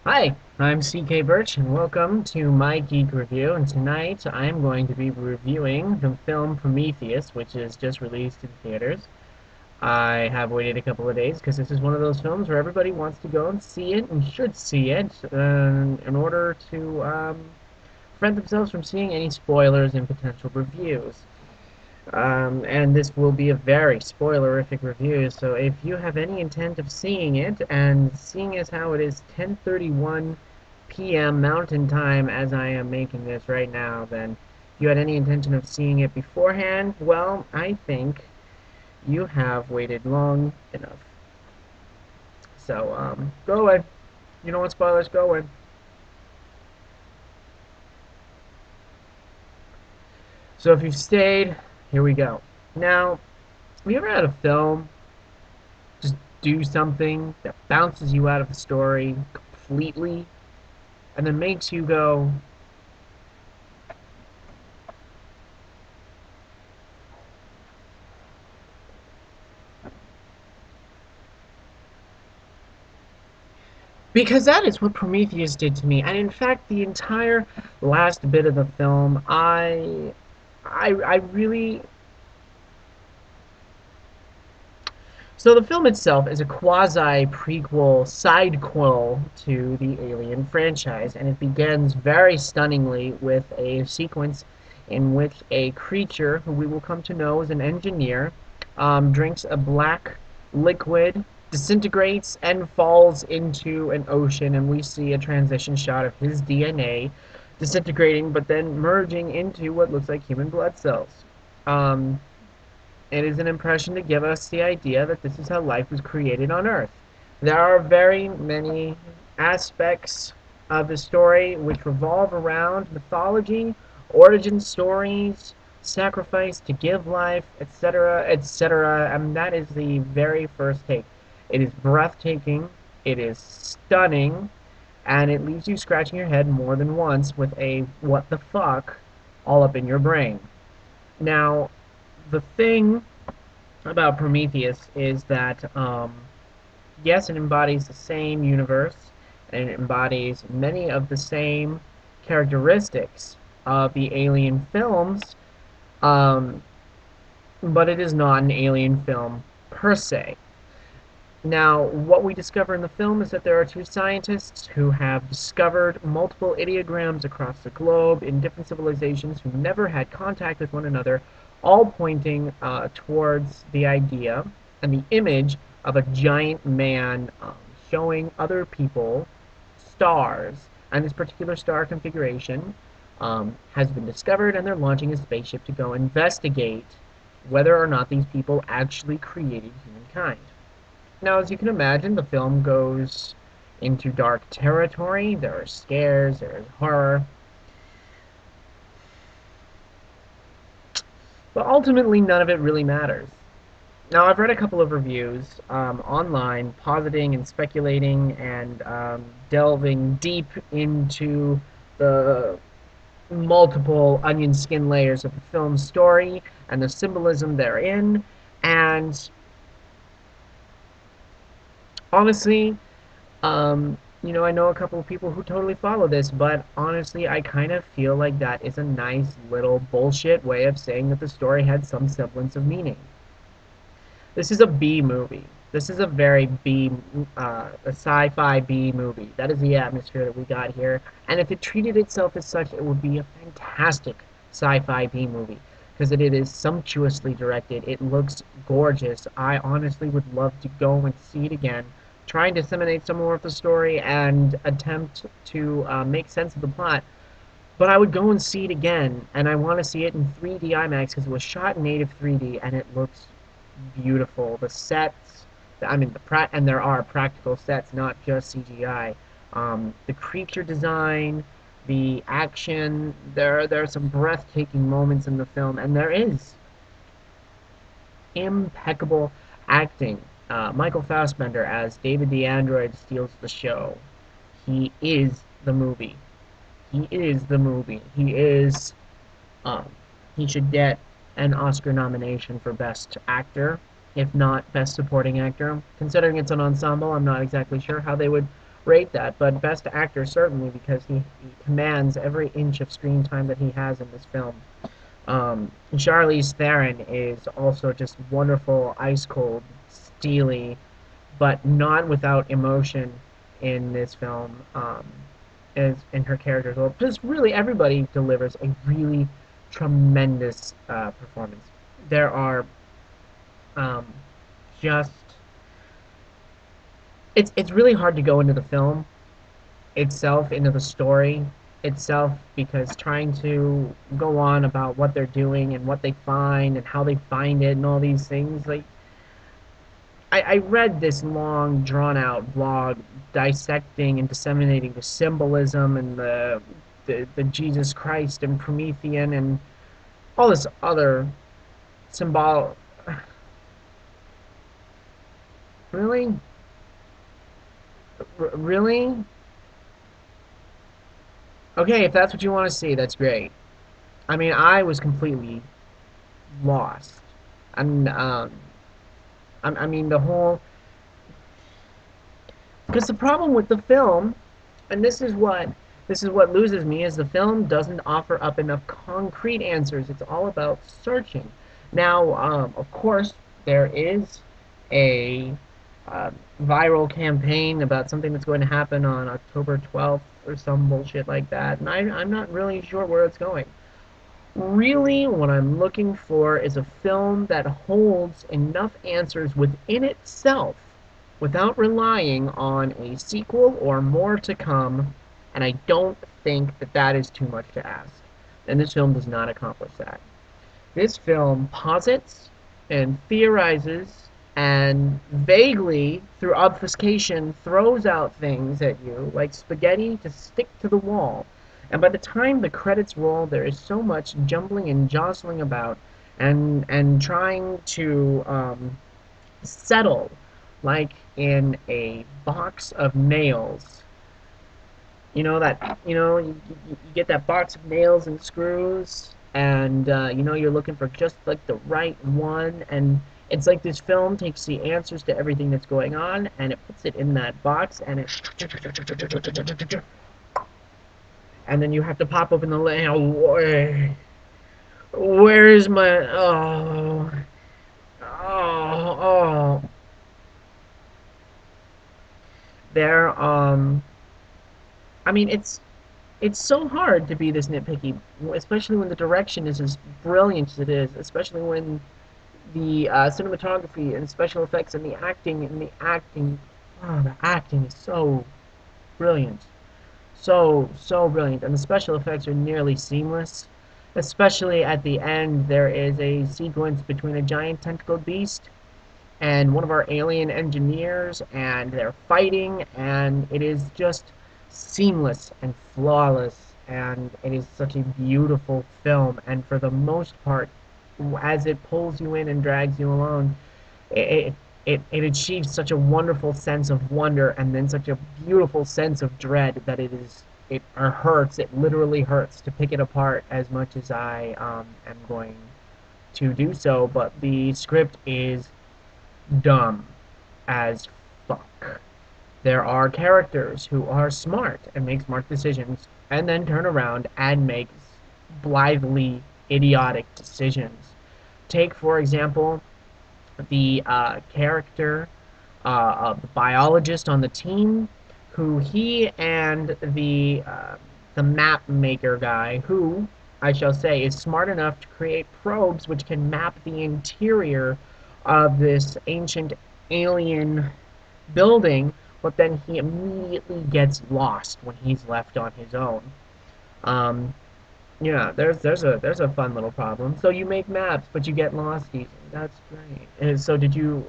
Hi, I'm CK Burch, and welcome to my Geek review. And tonight I'm going to be reviewing the film Prometheus, which is just released in theaters. I have waited a couple of days because this is one of those films where everybody wants to go and see it and should see it in order to prevent themselves from seeing any spoilers and potential reviews. And this will be a very spoilerific review, so if you have any intent of seeing it, and seeing as how it is 10:31 p.m. Mountain Time as I am making this right now, then if you had any intention of seeing it beforehand, well, I think you have waited long enough. So, go away. You don't want spoilers, go away. So if you've stayed, here we go. Now, have you ever had a film just do something that bounces you out of the story completely and then makes you go, because that is what Prometheus did to me. And in fact, the entire last bit of the film, I really. So the film itself is a quasi prequel, sidequel to the Alien franchise, and it begins very stunningly with a sequence in which a creature, who we will come to know as an engineer, drinks a black liquid, disintegrates, and falls into an ocean, and we see a transition shot of his DNA disintegrating, but then merging into what looks like human blood cells. Um, it is an impression to give us the idea that this is how life was created on Earth. There are very many aspects of the story which revolve around mythology, origin stories, sacrifice to give life, etc., etc., and that is the very first take. It is breathtaking, it is stunning, and it leaves you scratching your head more than once with a what the fuck all up in your brain. Now, the thing about Prometheus is that, yes, it embodies the same universe, and it embodies many of the same characteristics of the Alien films, um, but it is not an Alien film per se. Now, what we discover in the film is that there are two scientists who have discovered multiple ideograms across the globe in different civilizations who never had contact with one another, all pointing towards the idea and the image of a giant man showing other people stars. And this particular star configuration has been discovered, and they're launching a spaceship to go investigate whether or not these people actually created humankind. Now, as you can imagine, the film goes into dark territory. There are scares, there is horror. But ultimately, none of it really matters. Now, I've read a couple of reviews online positing and speculating and delving deep into the multiple onion skin layers of the film's story and the symbolism therein. And honestly, I know a couple of people who totally follow this, but honestly, I kind of feel like that is a nice little bullshit way of saying that the story had some semblance of meaning. This is a B movie. This is a very a sci-fi B movie. That is the atmosphere that we got here. And if it treated itself as such, it would be a fantastic sci-fi B movie because it is sumptuously directed. It looks gorgeous. I honestly would love to go and see it again, try and disseminate some more of the story and attempt to make sense of the plot. But I would go and see it again, and I want to see it in 3D IMAX because it was shot in native 3D and it looks beautiful. The sets, I mean, and there are practical sets, not just CGI. The creature design, the action, there are some breathtaking moments in the film, and there is impeccable acting. Michael Fassbender as David the Android steals the show. He is the movie. He is the movie. Um, he should get an Oscar nomination for Best Actor, if not Best Supporting Actor. Considering it's an ensemble, I'm not exactly sure how they would rate that, but best actor certainly because he commands every inch of screen time that he has in this film. Charlize Theron is also just wonderful, ice cold, steely, but not without emotion in this film. As in her character as well. Just really everybody delivers a really tremendous performance. There are um, just it's really hard to go into the film itself, into the story itself, because trying to go on about what they're doing and what they find and how they find it and all these things, like I read this long drawn out blog dissecting and disseminating the symbolism and the Jesus Christ and Promethean and all this other symbol. Really? Really? Okay, if that's what you want to see, that's great. I mean, I was completely lost. And I mean the whole, because the problem with the film, and this is what loses me, is the film doesn't offer up enough concrete answers. It's all about searching. Now, of course, there is a uh, viral campaign about something that's going to happen on October 12th or some bullshit like that, and I'm not really sure where it's going. Really, what I'm looking for is a film that holds enough answers within itself without relying on a sequel or more to come, and I don't think that that is too much to ask. And this film does not accomplish that. This film posits and theorizes and vaguely, through obfuscation, throws out things at you like spaghetti to stick to the wall. And by the time the credits roll, there is so much jumbling and jostling about and trying to settle like in a box of nails. You get that box of nails and screws, and you're looking for just like the right one, and it's like this film takes the answers to everything that's going on, and it puts it in that box, and then you have to pop open the lid. Where is my oh there I mean it's so hard to be this nitpicky, especially when the direction is as brilliant as it is, especially when the cinematography and special effects and the acting is so brilliant, so brilliant, and the special effects are nearly seamless. Especially at the end, there is a sequence between a giant tentacled beast and one of our alien engineers, and they're fighting, and it is just seamless and flawless, and it is such a beautiful film. And for the most part, as it pulls you in and drags you along, it it achieves such a wonderful sense of wonder and then such a beautiful sense of dread that it hurts. It literally hurts to pick it apart as much as I am going to do so. But the script is dumb as fuck. There are characters who are smart and make smart decisions and then turn around and make blithely idiotic decisions. Take, for example, the character of the biologist on the team, who he and the map maker guy, who I shall say is smart enough to create probes which can map the interior of this ancient alien building, but then he immediately gets lost when he's left on his own. Um, yeah, there's a fun little problem. So you make maps, but you get lost easily. That's great. And so did you?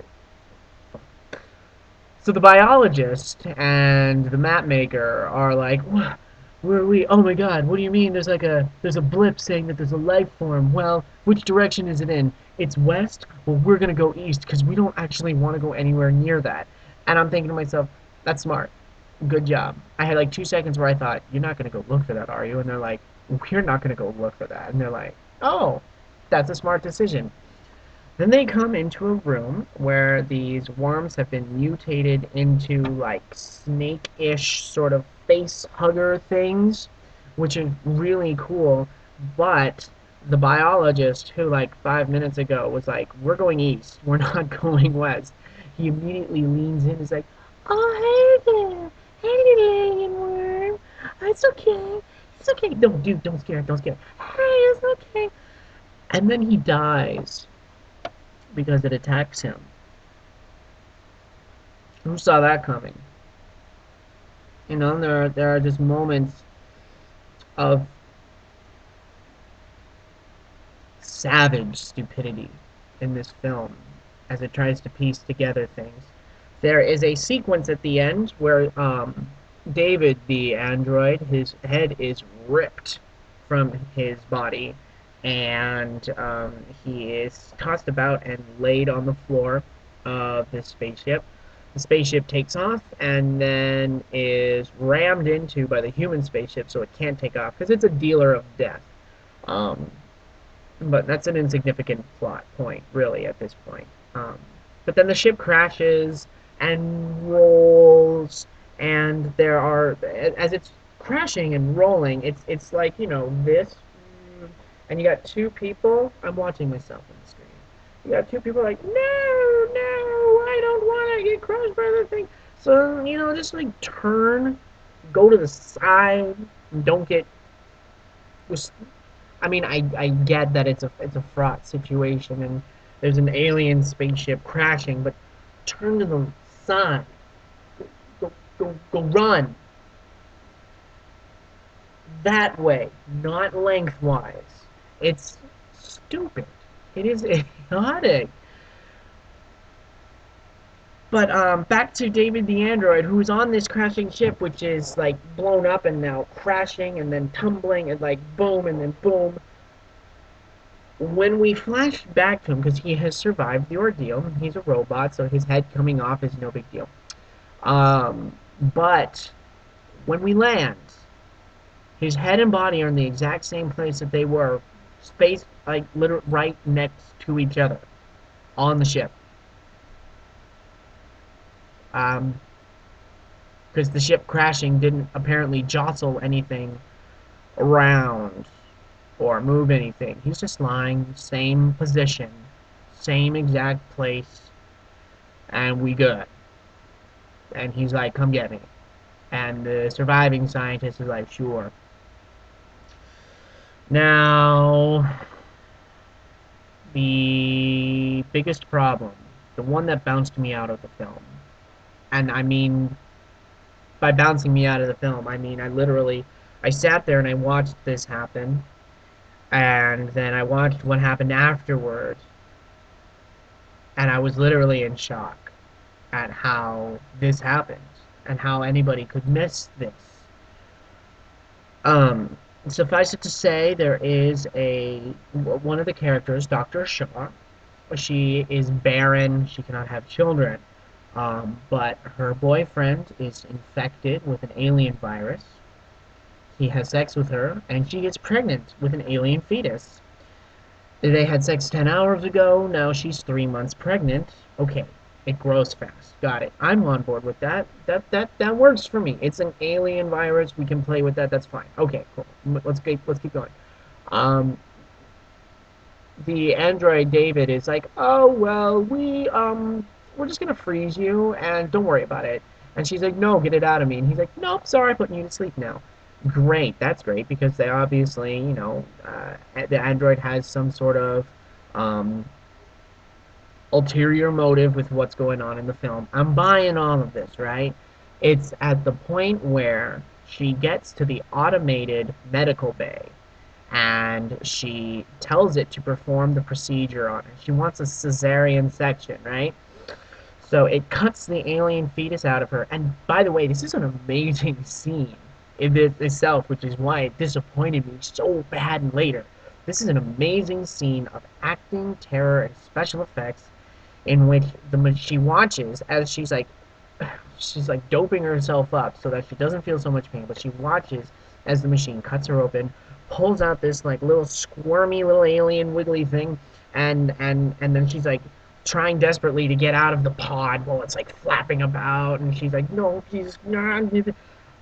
So the biologist and the map maker are like, what? Where are we? Oh my God! What do you mean? There's a blip saying that there's a life form. Well, which direction is it in? It's west. Well, we're gonna go east because we don't actually want to go anywhere near that. And I'm thinking to myself, that's smart. Good job. I had like 2 seconds where I thought, you're not gonna go look for that, are you? And they're like, we're not gonna go look for that. And they're like, oh, that's a smart decision. Then they come into a room where these worms have been mutated into like snake-ish sort of face hugger things, which is really cool. But the biologist who like 5 minutes ago was like, "We're going east. We're not going west." He immediately leans in and is like, "Oh, hey there. Hey, little alien worm. It's okay. It's okay. No, dude, don't scare it. Don't scare it. Hey, it's okay." And then he dies because it attacks him. Who saw that coming? There are just moments of savage stupidity in this film as it tries to piece together things. There is a sequence at the end where David, the android, his head is ripped from his body, and he is tossed about and laid on the floor of his spaceship. The spaceship takes off and then is rammed into by the human spaceship, so it can't take off because it's a dealer of death. Um, but that's an insignificant plot point, really, at this point. Um, but then the ship crashes and rolls, and there are, as it's crashing and rolling, it's like this, and you got two people. I'm watching myself on the screen. You got two people like, no, I don't want to get crushed by the thing. So just like turn, go to the side, don't get I mean, I get that it's a fraught situation and there's an alien spaceship crashing, but turn to the side. Go run that way, not lengthwise. It's stupid. It is idiotic. But back to David the android, who's on this crashing ship, which is like blown up and now crashing and then tumbling and like boom and then boom. When we flash back to him, because he has survived the ordeal, he's a robot, so his head coming off is no big deal. But when we land, his head and body are in the exact same place that they were, spaced like literally right next to each other on the ship. Um, because the ship crashing didn't apparently jostle anything around or move anything. He's just lying, same position, same exact place, and we good. And he's like, come get me. And the surviving scientist is like, sure. Now, the biggest problem, the one that bounced me out of the film, and I mean, by bouncing me out of the film, I mean, I sat there and I watched this happen, and then I watched what happened afterward, and I was literally in shock at how this happened and how anybody could miss this. Um, Suffice it to say, there is one of the characters, Dr. Shaw. She is barren. She cannot have children. But her boyfriend is infected with an alien virus. He has sex with her, and she gets pregnant with an alien fetus. They had sex 10 hours ago. Now she's 3 months pregnant. Okay, it grows fast. Got it. I'm on board with that. That works for me. It's an alien virus. We can play with that. That's fine. Okay, cool. Let's keep going. Um, the android David is like, oh well, we're just gonna freeze you and don't worry about it. And she's like, no, get it out of me. And he's like, nope, sorry, putting you to sleep now. Great, that's great because they obviously, the android has some sort of um, ulterior motive with what's going on in the film. I'm buying all of this, right? It's at the point where she gets to the automated medical bay and she tells it to perform the procedure on her. She wants a cesarean section, right? So it cuts the alien fetus out of her. And by the way, this is an amazing scene in itself, which is why it disappointed me so bad later. This is an amazing scene of acting, terror, and special effects in which she watches as she's like doping herself up so that she doesn't feel so much pain, but she watches as the machine cuts her open, pulls out this like little squirmy little alien wiggly thing, and then she's like trying desperately to get out of the pod while it's like flapping about, and she's like, no, please, no.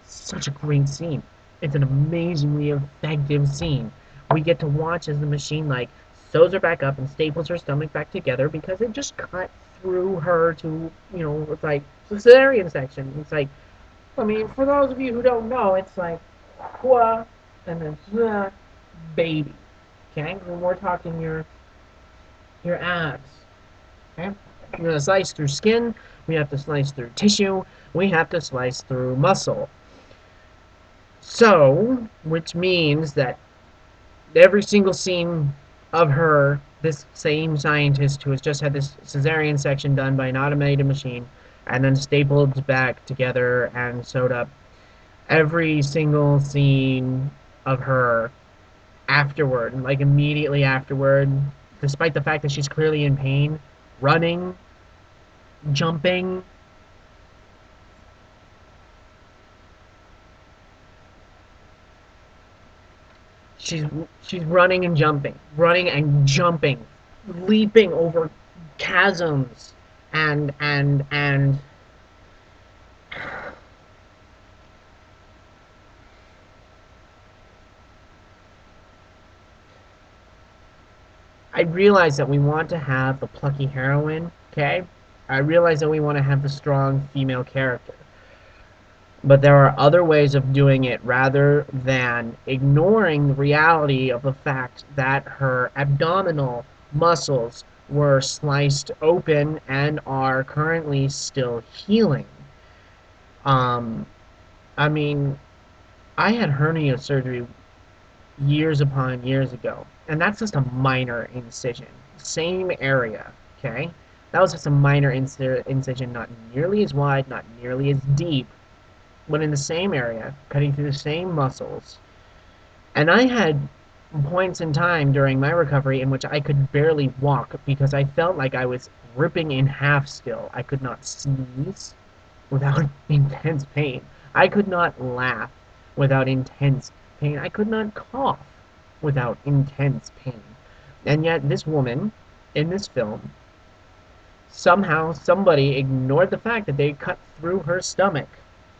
Such a great scene. It's an amazingly effective scene. We get to watch as the machine like sews her back up and staples her stomach back together because it just cut through her to, it's like cesarean section. It's like, I mean, for those of you who don't know, it's like, wha, and then baby. Okay, when we're talking your abs. Okay, we're gonna slice through skin. We have to slice through tissue. We have to slice through muscle. So, which means that every single scene of her, this same scientist who has just had this cesarean section done by an automated machine, and then stapled back together and sewed up, every single scene of her afterward, like immediately afterward, despite the fact that she's clearly in pain, running, jumping, she's she's running and jumping, leaping over chasms, and I realize that we want to have the plucky heroine, okay? I realize that we want to have the strong female character. But there are other ways of doing it rather than ignoring the reality of the fact that her abdominal muscles were sliced open and are currently still healing. Um, I mean, I had hernia surgery years upon years ago, and that's just a minor incision. Same area, okay? That was just a minor incision, not nearly as wide, not nearly as deep, but in the same area, cutting through the same muscles. And I had points in time during my recovery in which I could barely walk because I felt like I was ripping in half still. I could not sneeze without intense pain. I could not laugh without intense pain. I could not cough without intense pain. And yet, this woman in this film, somehow somebody ignored the fact that they cut through her stomach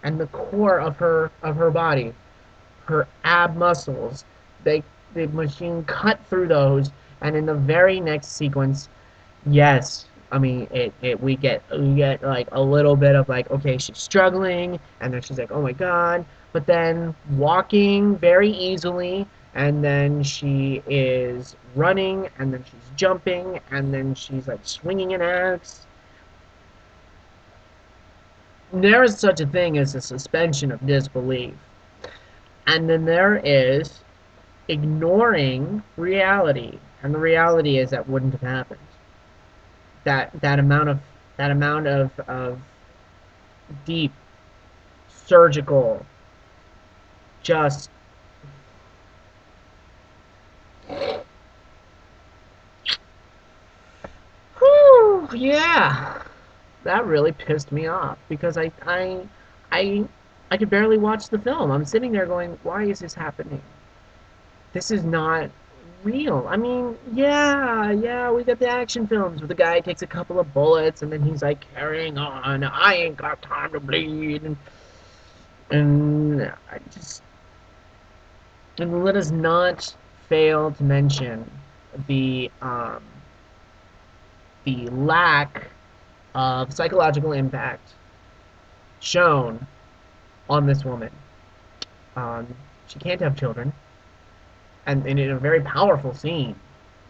and the core of her body, her ab muscles. They the machine cut through those, and in the very next sequence, yes, I mean we get like a little bit of like, okay, she's struggling, and then she's like, oh my god, but then walking very easily, and then she is running, and then she's jumping, and then she's like swinging an axe. There is such a thing as a suspension of disbelief, and then there is ignoring reality, and the reality is that wouldn't have happened. That amount of deep surgical, just, whew, yeah, that really pissed me off because I I could barely watch the film. I'm sitting there going, why is this happening? This is not real. I mean, yeah, we got the action films where the guy takes a couple of bullets and then he's like carrying on. I ain't got time to bleed, and I just, and let us not fail to mention the um, the lack of psychological impact shown on this woman. Um, she can't have children, and in a very powerful scene,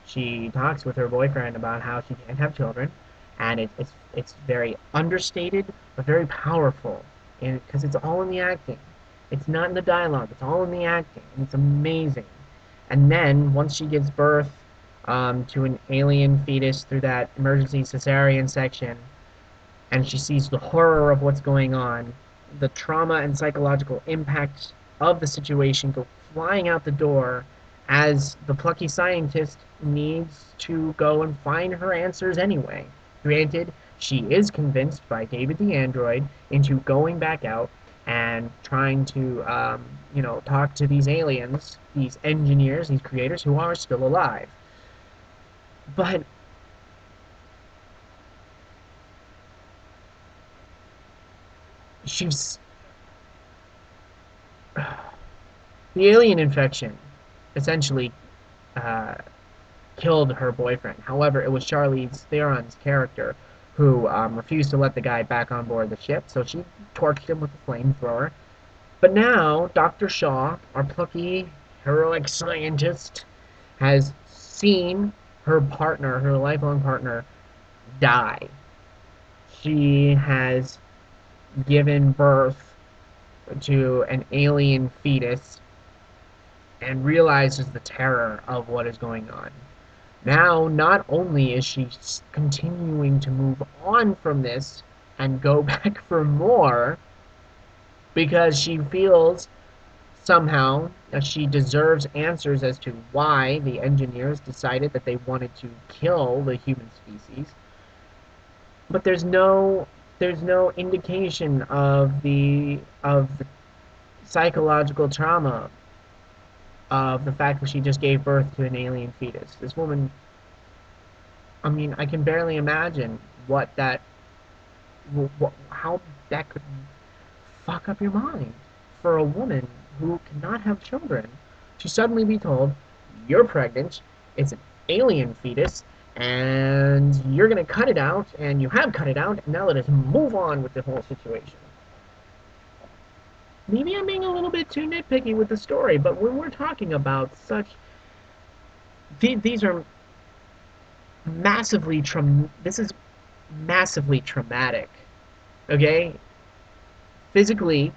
she talks with her boyfriend about how she can't have children, and it's very understated but very powerful, because it's all in the acting. It's not in the dialogue. It's all in the acting, and it's amazing. And then once she gives birth to an alien fetus through that emergency cesarean section, and she sees the horror of what's going on, the trauma and psychological impact of the situation go flying out the door as the plucky scientist needs to go and find her answers anyway. Granted, she is convinced by David the android into going back out and trying to, talk to these aliens, these engineers, these creators who are still alive. But she's the alien infection essentially uh, killed her boyfriend. However, it was Charlize Theron's character who refused to let the guy back on board the ship, so she torched him with a flamethrower. But now, Dr. Shaw, our plucky, heroic scientist, has seen her partner, her lifelong partner, die. She has given birth to an alien fetus and realizes the terror of what is going on. Now, not only is she continuing to move on from this and go back for more because she feels somehow that she deserves answers as to why the engineers decided that they wanted to kill the human species, but there's no indication of the psychological trauma of the fact that she just gave birth to an alien fetus. This woman, I mean, I can barely imagine how that could fuck up your mind for a woman who cannot have children to suddenly be told, you're pregnant, it's an alien fetus, and you're going to cut it out, and you have cut it out, and now let us move on with the whole situation. Maybe I'm being a little bit too nitpicky with the story, but when we're talking about such, these are this is massively traumatic, okay? Physically,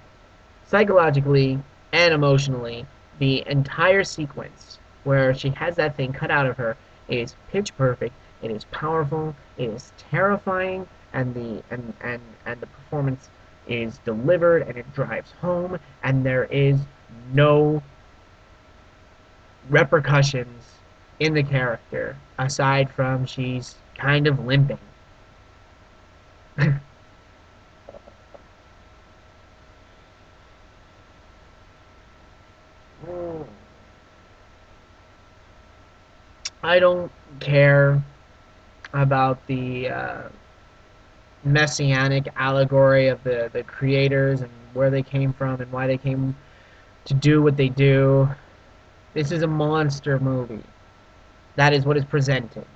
psychologically, and emotionally, the entire sequence where she has that thing cut out of her is pitch perfect. It is powerful. It is terrifying, and the performance is delivered, and it drives home, and there is no repercussions in the character aside from she's kind of limping. I don't care about the messianic allegory of the creators and where they came from and why they came to do what they do. This is a monster movie. That is what is presented.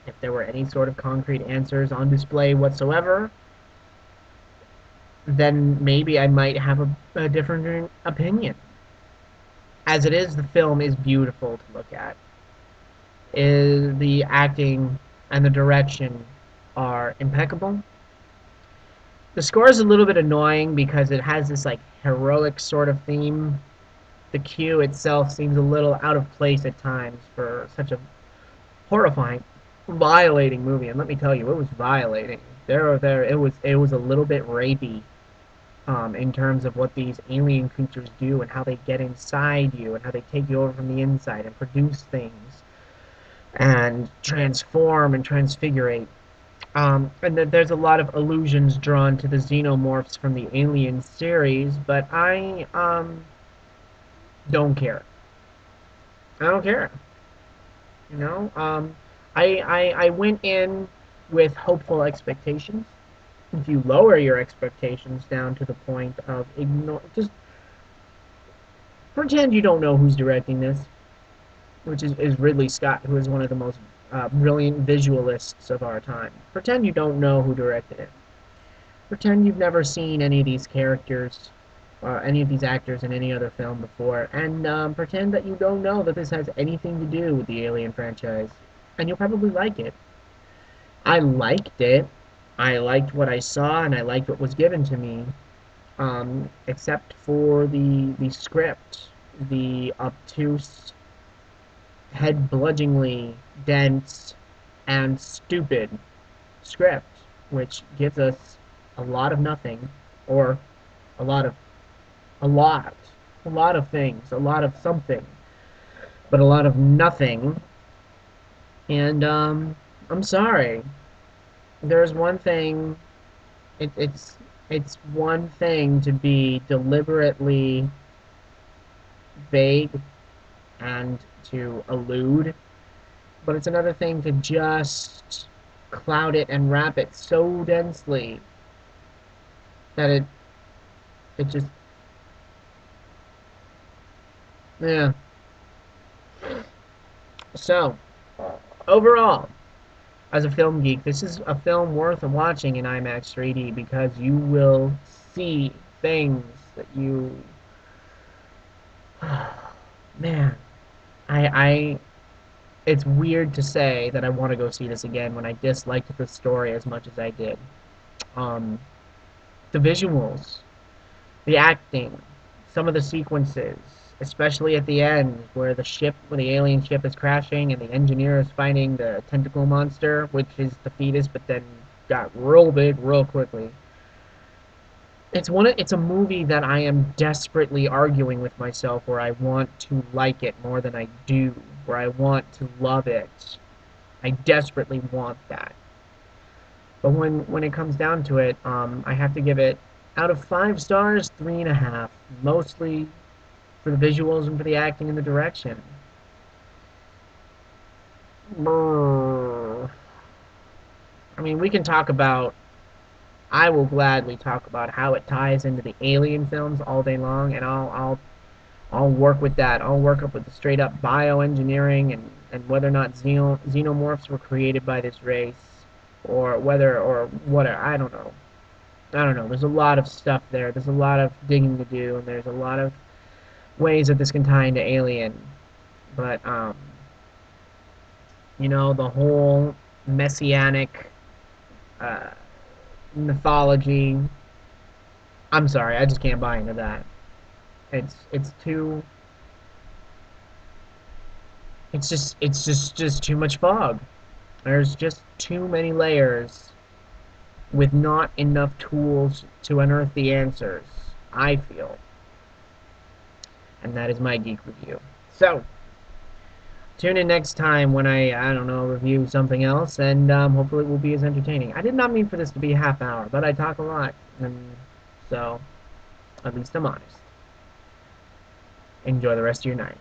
If there were any sort of concrete answers on display whatsoever, then maybe I might have a different opinion. As it is, the film is beautiful to look at. The acting and the direction are impeccable. The score is a little bit annoying because it has this like heroic sort of theme. The cue itself seems a little out of place at times for such a horrifying, violating movie. And let me tell you, it was violating. It was a little bit rapey in terms of what these alien creatures do and how they get inside you and how they take you over from the inside and produce things and transform and transfigurate. And there's a lot of allusions drawn to the xenomorphs from the Alien series, but I don't care. I don't care. You know, I went in with hopeful expectations. If you lower your expectations down to the point of ignore, just pretend you don't know who's directing this, which is Ridley Scott, who is one of the most brilliant visualists of our time. Pretend you don't know who directed it. Pretend you've never seen any of these characters or any of these actors in any other film before, and pretend that you don't know that this has anything to do with the Alien franchise, and you'll probably like it. I liked it. I liked what I saw, and I liked what was given to me, except for the script, the obtuse, head-bludgeoningly dense and stupid script, which gives us a lot of nothing, or a lot of a lot, a lot of things, a lot of something, but a lot of nothing. And I'm sorry. There's one thing. It's one thing to be deliberately vague and to allude but it's another thing to just cloud it and wrap it so densely that it just, yeah. So overall, as a film geek, this is a film worth watching in IMAX 3D because you will see things that you, man, I it's weird to say that I want to go see this again when I disliked the story as much as I did. Um, the visuals, the acting, some of the sequences, especially at the end where the alien ship is crashing and the engineer is fighting the tentacle monster, which is the fetus, but then got real big real quickly. It's a movie that I am desperately arguing with myself where I want to like it more than I do, where I want to love it. I desperately want that. But when it comes down to it, I have to give it out of 5 stars, 3.5, mostly for the visuals and for the acting and the direction. Brrr. I mean, we can talk about. I will gladly talk about how it ties into the Alien films all day long, and I'll work with that. I'll work up with the straight up bioengineering and whether or not xenomorphs were created by this race, or whether or whatever. I don't know. I don't know. There's a lot of stuff there. There's a lot of digging to do, and there's a lot of ways that this can tie into Alien. But the whole messianic uh, mythology. I'm sorry, I just can't buy into that. It's too. It's just too much fog. There's just too many layers with not enough tools to unearth the answers. I feel, and that is my geek review. So tune in next time when I don't know, review something else, and hopefully it will be as entertaining. I did not mean for this to be a half hour, but I talk a lot, and so at least I'm honest. Enjoy the rest of your night.